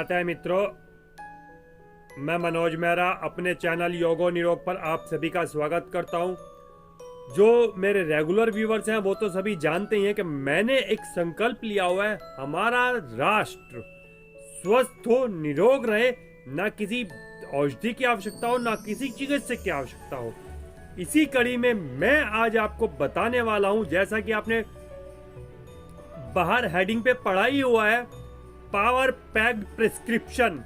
आता है मित्रों। मैं मनोज मेहरा अपने चैनल योगो निरोग पर आप सभी का स्वागत करता हूं। जो मेरे रेगुलर व्यूवर्स हैं वो तो सभी जानते ही हैं कि मैंने एक संकल्प लिया हुआ है, हमारा राष्ट्र स्वस्थ हो, निरोग रहे, ना किसी औषधि की आवश्यकता हो, ना किसी चिकित्सक की आवश्यकता हो। इसी कड़ी में मैं आज आपको बताने वाला हूं, जैसा कि आपने बाहर हेडिंग पे पढ़ा ही हुआ है, power packed prescription,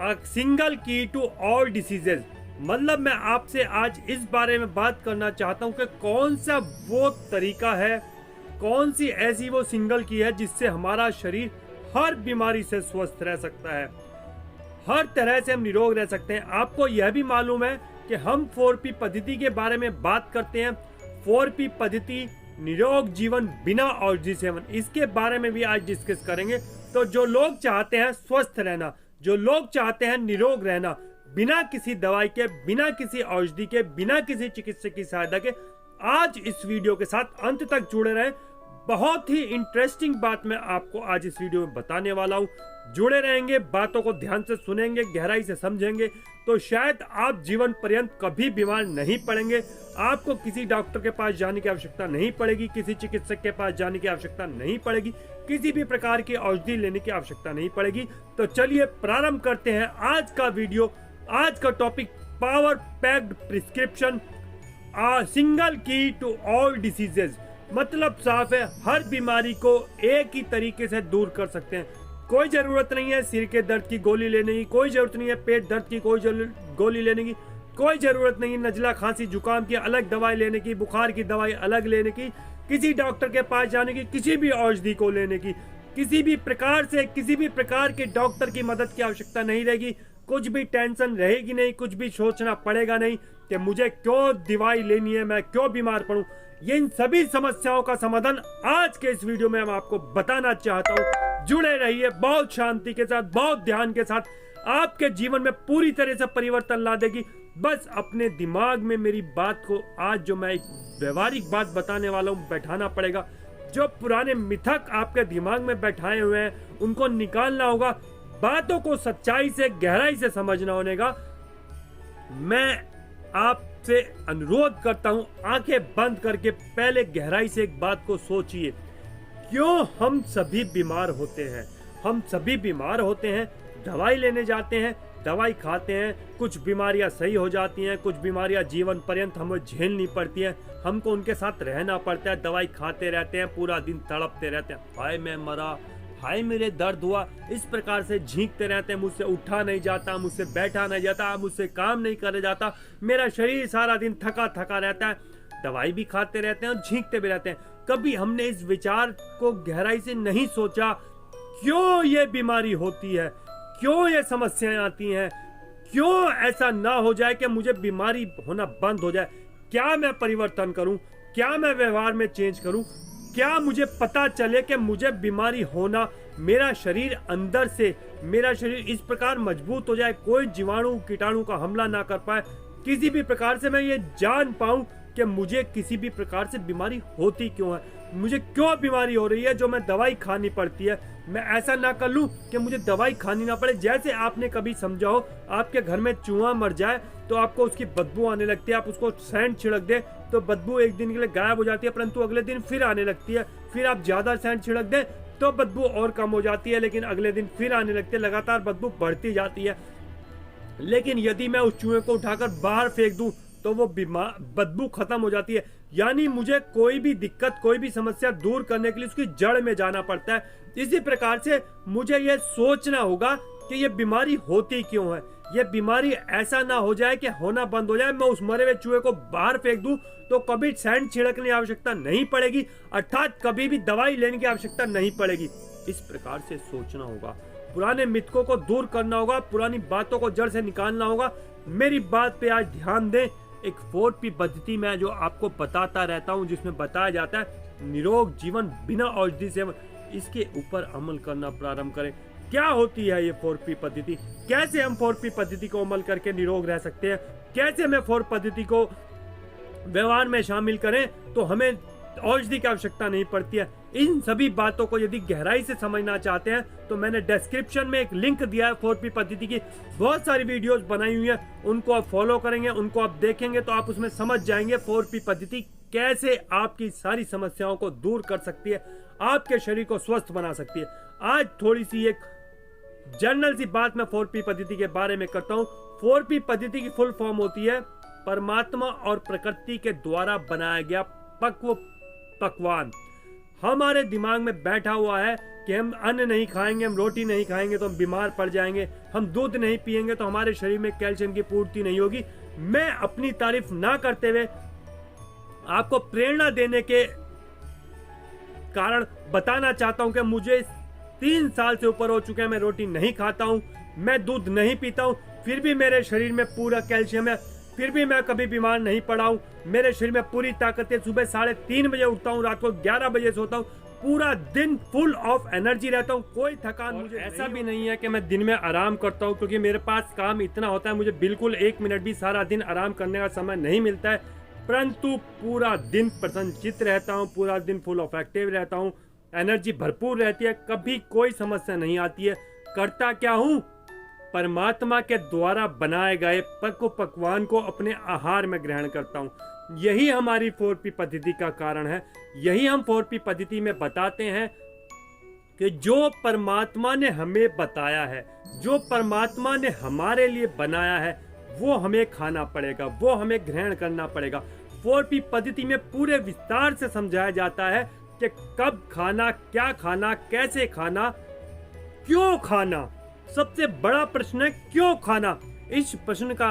a single की टू ऑल डिसीजेज। मतलब मैं आपसे आज इस बारे में बात करना चाहता हूं कि कौन सा वो तरीका है, कौन सी ऐसी वो सिंगल की है जिससे हमारा शरीर हर बीमारी से स्वस्थ रह सकता है, हर तरह से हम निरोग रह सकते हैं। आपको यह भी मालूम है कि हम 4P पद्धति के बारे में बात करते हैं। 4P पद्धति, निरोग जीवन बिना औषधि सेवन, इसके बारे में भी आज डिस्कस करेंगे। तो जो लोग चाहते हैं स्वस्थ रहना, जो लोग चाहते हैं निरोग रहना, बिना किसी दवाई के, बिना किसी औषधि के, बिना किसी चिकित्सक की सहायता के, आज इस वीडियो के साथ अंत तक जुड़े रहें। बहुत ही इंटरेस्टिंग बात मैं आपको आज इस वीडियो में बताने वाला हूं। जुड़े रहेंगे, बातों को ध्यान से सुनेंगे, गहराई से समझेंगे, तो शायद आप जीवन पर्यंत कभी बीमार नहीं पड़ेंगे। आपको किसी डॉक्टर के पास जाने की आवश्यकता नहीं पड़ेगी, किसी चिकित्सक के पास जाने की आवश्यकता नहीं पड़ेगी, किसी भी प्रकार की औषधि लेने की आवश्यकता नहीं पड़ेगी। तो चलिए प्रारंभ करते हैं आज का वीडियो। आज का topic, power packed prescription, single की टू ऑल डिसीजेज। मतलब साफ है, हर बीमारी को एक ही तरीके से दूर कर सकते हैं। कोई जरूरत नहीं है सिर के दर्द की गोली लेने की, कोई जरूरत नहीं है पेट दर्द की कोई गोली लेने की, कोई जरूरत नहीं है नजला खांसी जुकाम की अलग दवाई लेने की, बुखार की दवाई अलग लेने की, किसी डॉक्टर के पास जाने की, किसी भी औषधि को लेने की, किसी भी प्रकार से किसी भी प्रकार के डॉक्टर की मदद की आवश्यकता नहीं रहेगी। कुछ भी टेंशन रहेगी नहीं, कुछ भी सोचना पड़ेगा नहीं कि मुझे क्यों दवाई लेनी है, मैं क्यों बीमार पड़ूं। ये इन सभी समस्याओं का समाधान आज के इस वीडियो में मैं आपको बताना चाहता हूं। जुड़े रहिए, बहुत शांति के साथ, बहुत ध्यान के साथ, आपके जीवन में पूरी तरह से परिवर्तन ला देगी। बस अपने दिमाग में मेरी बात को, आज जो मैं एक व्यवहारिक बात बताने वाला हूं, बैठाना पड़ेगा। जो पुराने मिथक आपके दिमाग में बैठाए हुए हैं उनको निकालना होगा, बातों को सच्चाई से, गहराई से समझना होगा। मैं आपसे अनुरोध करता हूं, आंखें बंद करके पहले गहराई से एक बात को सोचिए। क्यों हम सभी बीमार होते हैं? हम सभी बीमार होते हैं, दवाई लेने जाते हैं, दवाई खाते हैं, कुछ बीमारियां सही हो जाती हैं, कुछ बीमारियां जीवन पर्यंत हमें झेलनी पड़ती हैं, हमको उनके साथ रहना पड़ता है। दवाई खाते रहते हैं, पूरा दिन तड़पते रहते हैं, हाय मैं मरा, हाय मेरे दर्द हुआ, इस प्रकार से झींकते रहते हैं। मुझसे उठा नहीं जाता, मुझसे बैठा नहीं जाता, मुझसे काम नहीं करे जाता, मेरा शरीर सारा दिन थका थका रहता है। दवाई भी खाते रहते हैं और झींकते भी रहते हैं। कभी हमने इस विचार को गहराई से नहीं सोचा, क्यों ये बीमारी होती है, क्यों ये समस्याएं आती हैं, क्यों ऐसा ना हो जाए कि मुझे बीमारी होना बंद हो जाए। क्या मैं परिवर्तन करूं, क्या मैं व्यवहार में चेंज करूं, क्या मुझे पता चले कि मुझे बीमारी होना, मेरा शरीर अंदर से, मेरा शरीर इस प्रकार मजबूत हो जाए, कोई जीवाणु कीटाणु का हमला ना कर पाए, किसी भी प्रकार से मैं ये जान पाऊं कि मुझे किसी भी प्रकार से बीमारी होती क्यों है, मुझे क्यों बीमारी हो रही है जो मैं दवाई खानी पड़ती है। मैं ऐसा ना कर लूं कि मुझे दवाई खानी ना पड़े। जैसे आपने कभी समझा हो, आपके घर में चूहा मर जाए तो आपको उसकी बदबू आने लगती है, आप उसको सैंड छिड़क दे तो बदबू एक दिन के लिए गायब हो जाती है, परंतु अगले दिन फिर आने लगती है। फिर आप ज्यादा सैंड छिड़क दें तो बदबू और कम हो जाती है, लेकिन अगले दिन फिर आने लगती है, लगातार बदबू बढ़ती जाती है। लेकिन यदि मैं उस चूहे को उठाकर बाहर फेंक दूं तो वो बदबू खत्म हो जाती है। यानी मुझे कोई भी दिक्कत, कोई भी समस्या दूर करने के लिए उसकी जड़ में जाना पड़ता है। इसी प्रकार से मुझे यह सोचना होगा कि ये बीमारी होती क्यों है। ये बीमारी ऐसा ना हो जाए कि होना बंद हो जाए, मैं उस मरे हुए चूहे को बाहर फेंक दूं तो कभी सैंड छिड़कने की आवश्यकता नहीं पड़ेगी, अर्थात कभी भी दवाई लेने की आवश्यकता नहीं पड़ेगी। इस प्रकार से सोचना होगा, पुराने मिथकों को दूर करना होगा, पुरानी बातों को जड़ से निकालना होगा। मेरी बात पे आज ध्यान दें। एक 4P पद्धति में जो आपको बताता रहता हूं, जिसमें बताया जाता है निरोग जीवन बिना औषधि सेवन, इसके ऊपर अमल करना प्रारंभ करें। क्या होती है ये 4P पद्धति, कैसे हम 4P पद्धति को अमल करके निरोग रह सकते हैं, कैसे हमें 4 पद्धति को व्यवहार में शामिल करें तो हमें औषधि की आवश्यकता नहीं पड़ती है। इन सभी बातों को यदि गहराई से समझना चाहते हैं तो मैंने डिस्क्रिप्शन में एक लिंक दिया है 4P पद्धति की, बहुत सारी वीडियोस बनाई हुई है, उनको आप फॉलो करेंगे, उनको आप देखेंगे तो आप उसमें समझ जाएंगे 4P पद्धति कैसे आपकी सारी समस्याओं को दूर कर सकती है, आपके शरीर को स्वस्थ बना सकती है। आज थोड़ी सी एक जनरल सी बात मैं 4P पद्धति के बारे में करता हूँ। 4P पद्धति की फुल फॉर्म होती है परमात्मा और प्रकृति के द्वारा बनाया गया पकवान। हमारे दिमाग में बैठा हुआ है कि हम अन्न नहीं खाएंगे, हम रोटी नहीं खाएंगे तो हम बीमार पड़ जाएंगे, हम दूध नहीं पिएंगे तो हमारे शरीर में कैल्शियम की पूर्ति नहीं होगी। मैं अपनी तारीफ ना करते हुए आपको प्रेरणा देने के कारण बताना चाहता हूं कि मुझे 3 साल से ऊपर हो चुके हैं, मैं रोटी नहीं खाता हूं, मैं दूध नहीं पीता हूं, फिर भी मेरे शरीर में पूरा कैल्शियम है, फिर भी मैं कभी बीमार नहीं पड़ा हूं, मेरे शरीर में पूरी ताकत है। सुबह 3:30 बजे उठता हूं, रात को 11 बजे सोता हूं, पूरा दिन फुल ऑफ एनर्जी रहता हूं, कोई थकान मुझे ऐसा भी नहीं है कि मैं दिन में आराम करता हूं, क्योंकि मेरे पास काम इतना होता है, मुझे बिल्कुल 1 मिनट भी सारा दिन आराम करने का समय नहीं मिलता है, परंतु पूरा दिन प्रसन्नचित्त रहता हूं, पूरा दिन फुल ऑफ एक्टिव रहता हूं, एनर्जी भरपूर रहती है, कभी कोई समस्या नहीं आती है। करता क्या हूं? परमात्मा के द्वारा बनाए गए पकवान को अपने आहार में ग्रहण करता हूं। यही हमारी 4P पद्धति का कारण है। यही हम 4P पद्धति में बताते हैं कि जो परमात्मा ने हमें बताया है, जो परमात्मा ने हमारे लिए बनाया है, वो हमें खाना पड़ेगा, वो हमें ग्रहण करना पड़ेगा। 4P पद्धति में पूरे विस्तार से समझाया जाता है कि कब खाना, क्या खाना, कैसे खाना, क्यों खाना। सबसे बड़ा प्रश्न है क्यों खाना। इस प्रश्न का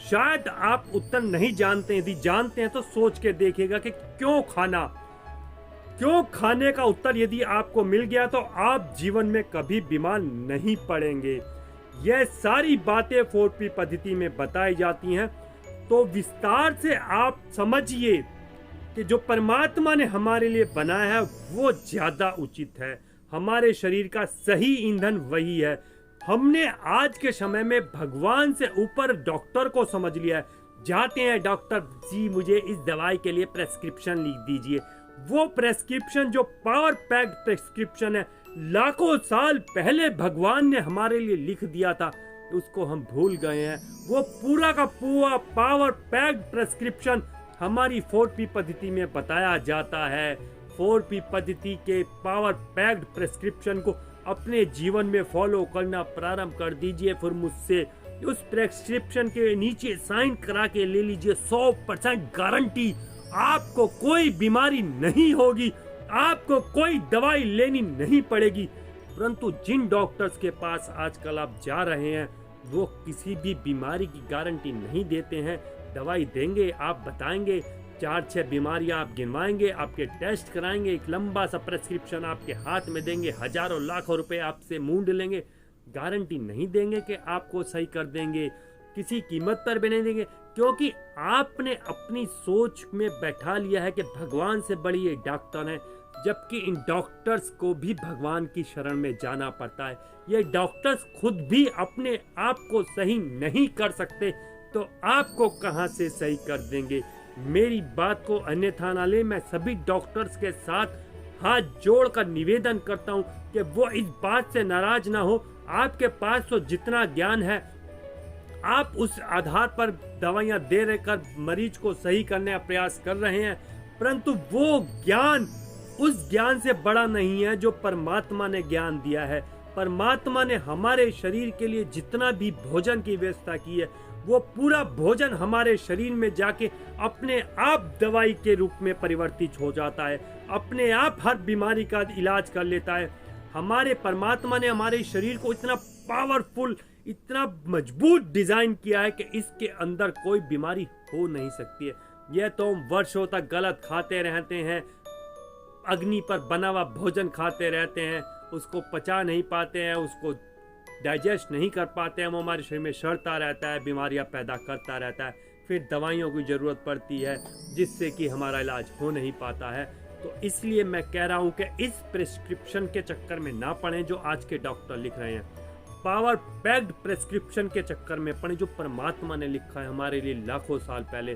शायद आप उत्तर नहीं जानते, यदि जानते हैं तो सोच के देखिएगा कि क्यों खाना। क्यों खाने का उत्तर यदि आपको मिल गया तो आप जीवन में कभी बीमार नहीं पड़ेंगे। यह सारी बातें 4P पद्धति में बताई जाती हैं, तो विस्तार से आप समझिए कि जो परमात्मा ने हमारे लिए बनाया है वो ज्यादा उचित है। हमारे शरीर का सही ईंधन वही है। हमने आज के समय में भगवान से ऊपर डॉक्टर को समझ लिया है। जाते हैं डॉक्टर जी, मुझे इस दवाई के लिए प्रेस्क्रिप्शन लिख दीजिए। वो प्रेस्क्रिप्शन जो पावर पैक्ड प्रेस्क्रिप्शन है, लाखों साल पहले भगवान ने हमारे लिए लिख दिया था, उसको हम भूल गए हैं। वो पूरा का पूरा पावर पैक्ड प्रेस्क्रिप्शन हमारी 4P पद्धति में बताया जाता है। 4P पद्धति के पावर पैक्ड प्रेस्क्रिप्शन को अपने जीवन में फॉलो करना प्रारंभ कर दीजिए। फिर मुझसे उस प्रेस्क्रिप्शन के नीचे साइन करा के ले लीजिए। 100% गारंटी, आपको कोई बीमारी नहीं होगी, आपको कोई दवाई लेनी नहीं पड़ेगी। परंतु जिन डॉक्टर्स के पास आजकल आप जा रहे हैं वो किसी भी बीमारी की गारंटी नहीं देते हैं। दवाई देंगे, आप बताएंगे, 4-6 बीमारियां आप गिनवाएंगे, आपके टेस्ट कराएंगे, एक लंबा सा प्रेस्क्रिप्शन आपके हाथ में देंगे, हजारों लाखों रुपए आपसे मूंढ लेंगे। गारंटी नहीं देंगे कि आपको सही कर देंगे, किसी कीमत पर भी नहीं देंगे, क्योंकि आपने अपनी सोच में बैठा लिया है कि भगवान से बड़ी ये डॉक्टर हैं, जबकि इन डॉक्टर्स को भी भगवान की शरण में जाना पड़ता है। ये डॉक्टर्स खुद भी अपने आप को सही नहीं कर सकते तो आपको कहां से सही कर देंगे। मेरी बात को अन्यथा ना ले। मैं सभी डॉक्टर्स के साथ हाथ जोड़कर निवेदन करता हूं कि वो इस बात से नाराज ना हो। आपके पास तो जितना ज्ञान है आप उस आधार पर दवाइयां दे रहकर मरीज को सही करने का प्रयास कर रहे हैं, परंतु वो ज्ञान उस ज्ञान से बड़ा नहीं है जो परमात्मा ने ज्ञान दिया है। परमात्मा ने हमारे शरीर के लिए जितना भी भोजन की व्यवस्था की है, वो पूरा भोजन हमारे शरीर में जाके अपने आप दवाई के रूप में परिवर्तित हो जाता है, अपने आप हर बीमारी का इलाज कर लेता है। हमारे परमात्मा ने हमारे शरीर को इतना पावरफुल, इतना मजबूत डिजाइन किया है कि इसके अंदर कोई बीमारी हो नहीं सकती है। यह तो हम वर्षों तक गलत खाते रहते हैं, अग्नि पर बना हुआ भोजन खाते रहते हैं, उसको पचा नहीं पाते हैं, उसको डाइजेस्ट नहीं कर पाते हैं, वो हमारे शरीर में सड़ता रहता है, बीमारियां पैदा करता रहता है, फिर दवाइयों की ज़रूरत पड़ती है जिससे कि हमारा इलाज हो नहीं पाता है। तो इसलिए मैं कह रहा हूं कि इस प्रिस्क्रिप्शन के चक्कर में ना पड़ें जो आज के डॉक्टर लिख रहे हैं, पावर पैक्ड प्रिस्क्रिप्शन के चक्कर में पड़े जो परमात्मा ने लिखा है हमारे लिए लाखों साल पहले।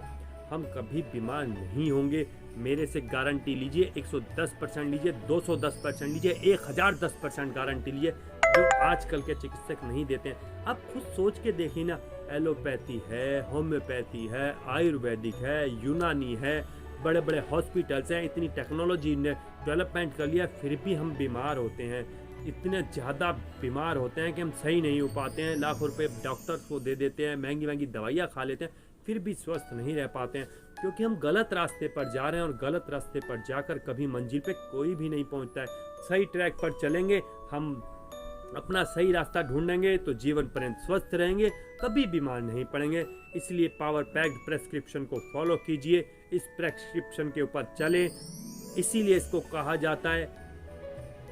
हम कभी बीमार नहीं होंगे। मेरे से गारंटी लीजिए, 110% लीजिए, 210% लीजिए, 1010% गारंटी लीजिए, जो आजकल के चिकित्सक नहीं देते हैं। आप खुद सोच के देखिए ना, एलोपैथी है, होम्योपैथी है, आयुर्वेदिक है, यूनानी है, बड़े बड़े हॉस्पिटल्स हैं, इतनी टेक्नोलॉजी ने डेवलपमेंट कर लिया, फिर भी हम बीमार होते हैं। इतने ज़्यादा बीमार होते हैं कि हम सही नहीं हो पाते हैं। लाखों रुपए डॉक्टर्स को दे देते हैं, महंगी महंगी दवाइयाँ खा लेते हैं, फिर भी स्वस्थ नहीं रह पाते हैं, क्योंकि हम गलत रास्ते पर जा रहे हैं। और गलत रास्ते पर जाकर कभी मंजिल पे कोई भी नहीं पहुंचता है। सही ट्रैक पर चलेंगे, हम अपना सही रास्ता ढूंढेंगे तो जीवन पर्यंत स्वस्थ रहेंगे, कभी बीमार नहीं पड़ेंगे। इसलिए पावर पैक्ड प्रेस्क्रिप्शन को फॉलो कीजिए, इस प्रेस्क्रिप्शन के ऊपर चलें। इसीलिए इसको कहा जाता है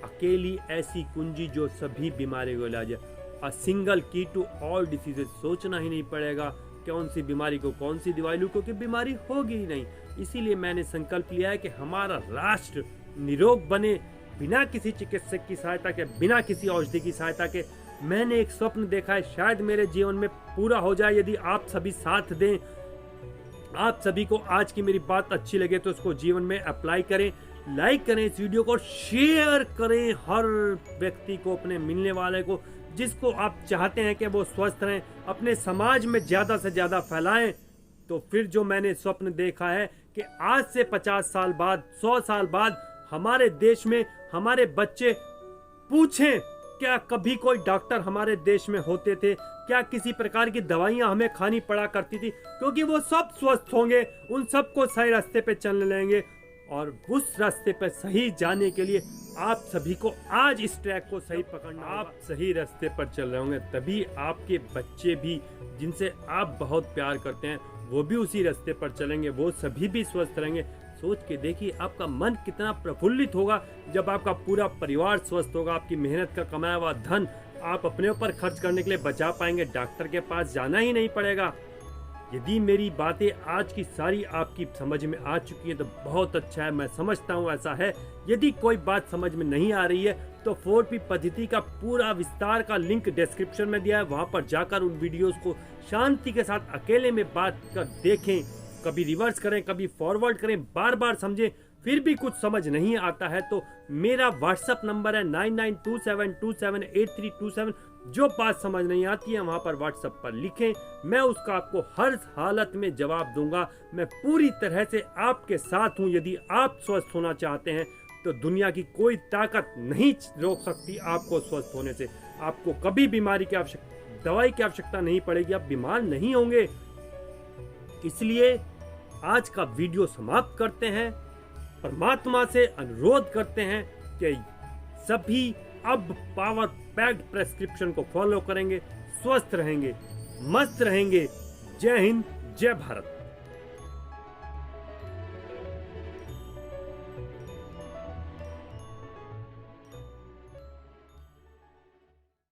अकेली ऐसी कुंजी जो सभी बीमारियों का इलाज है। अ सिंगल की टू ऑल डिसीजेज। सोचना ही नहीं पड़ेगा कौन सी बीमारी को कौन सी दवाई लूं, क्योंकि बीमारी होगी ही नहीं। इसीलिए मैंने संकल्प लिया है कि हमारा राष्ट्र निरोग बने, बिना किसी चिकित्सक की सहायता के, बिना किसी औषधि की सहायता के। मैंने एक स्वप्न देखा है, शायद मेरे जीवन में पूरा हो जाए यदि आप सभी साथ दें। आप सभी को आज की मेरी बात अच्छी लगे तो उसको जीवन में अप्लाई करें, लाइक करें इस वीडियो को, शेयर करें हर व्यक्ति को, अपने मिलने वाले को, जिसको आप चाहते हैं कि वो स्वस्थ रहें, अपने समाज में ज़्यादा से ज़्यादा फैलाएं। तो फिर जो मैंने स्वप्न देखा है कि आज से 50 साल बाद, 100 साल बाद हमारे देश में हमारे बच्चे पूछें क्या कभी कोई डॉक्टर हमारे देश में होते थे, क्या किसी प्रकार की दवाइयां हमें खानी पड़ा करती थी, क्योंकि वो सब स्वस्थ होंगे, उन सबको सही रास्ते पे चलने लेंगे। और उस रास्ते पर सही जाने के लिए आप सभी को आज इस ट्रैक को सही पकड़ना। आप सही रास्ते पर चल रहे होंगे, तभी आपके बच्चे भी, जिनसे आप बहुत प्यार करते हैं, वो भी उसी रास्ते पर चलेंगे, वो सभी भी स्वस्थ रहेंगे। सोच के देखिए आपका मन कितना प्रफुल्लित होगा जब आपका पूरा परिवार स्वस्थ होगा। आपकी मेहनत का कमाया हुआ धन आप अपने ऊपर खर्च करने के लिए बचा पाएंगे, डॉक्टर के पास जाना ही नहीं पड़ेगा। यदि मेरी बातें आज की सारी आपकी समझ में आ चुकी हैं तो बहुत अच्छा है, मैं समझता हूँ ऐसा है। यदि कोई बात समझ में नहीं आ रही है तो 4P पद्धति का पूरा विस्तार का लिंक डिस्क्रिप्शन में दिया है, वहां पर जाकर उन वीडियोस को शांति के साथ अकेले में बात कर देखें, कभी रिवर्स करें, कभी फॉरवर्ड करें, बार बार समझें। फिर भी कुछ समझ नहीं आता है तो मेरा व्हाट्सएप नंबर है 9927278327। जो बात समझ नहीं आती है वहां पर व्हाट्सएप पर लिखें, मैं उसका आपको हर हालत में जवाब दूंगा। मैं पूरी तरह से आपके साथ हूं। यदि आप स्वस्थ होना चाहते हैं तो दुनिया की कोई ताकत नहीं रोक सकती आपको स्वस्थ होने से। आपको कभी बीमारी की आवश्यकता, दवाई की आवश्यकता नहीं पड़ेगी, आप बीमार नहीं होंगे। इसलिए आज का वीडियो समाप्त करते हैं। परमात्मा से अनुरोध करते हैं कि सभी अब पावर पैक्ड प्रेस्क्रिप्शन को फॉलो करेंगे, स्वस्थ रहेंगे, मस्त रहेंगे। जय हिंद, जय भारत।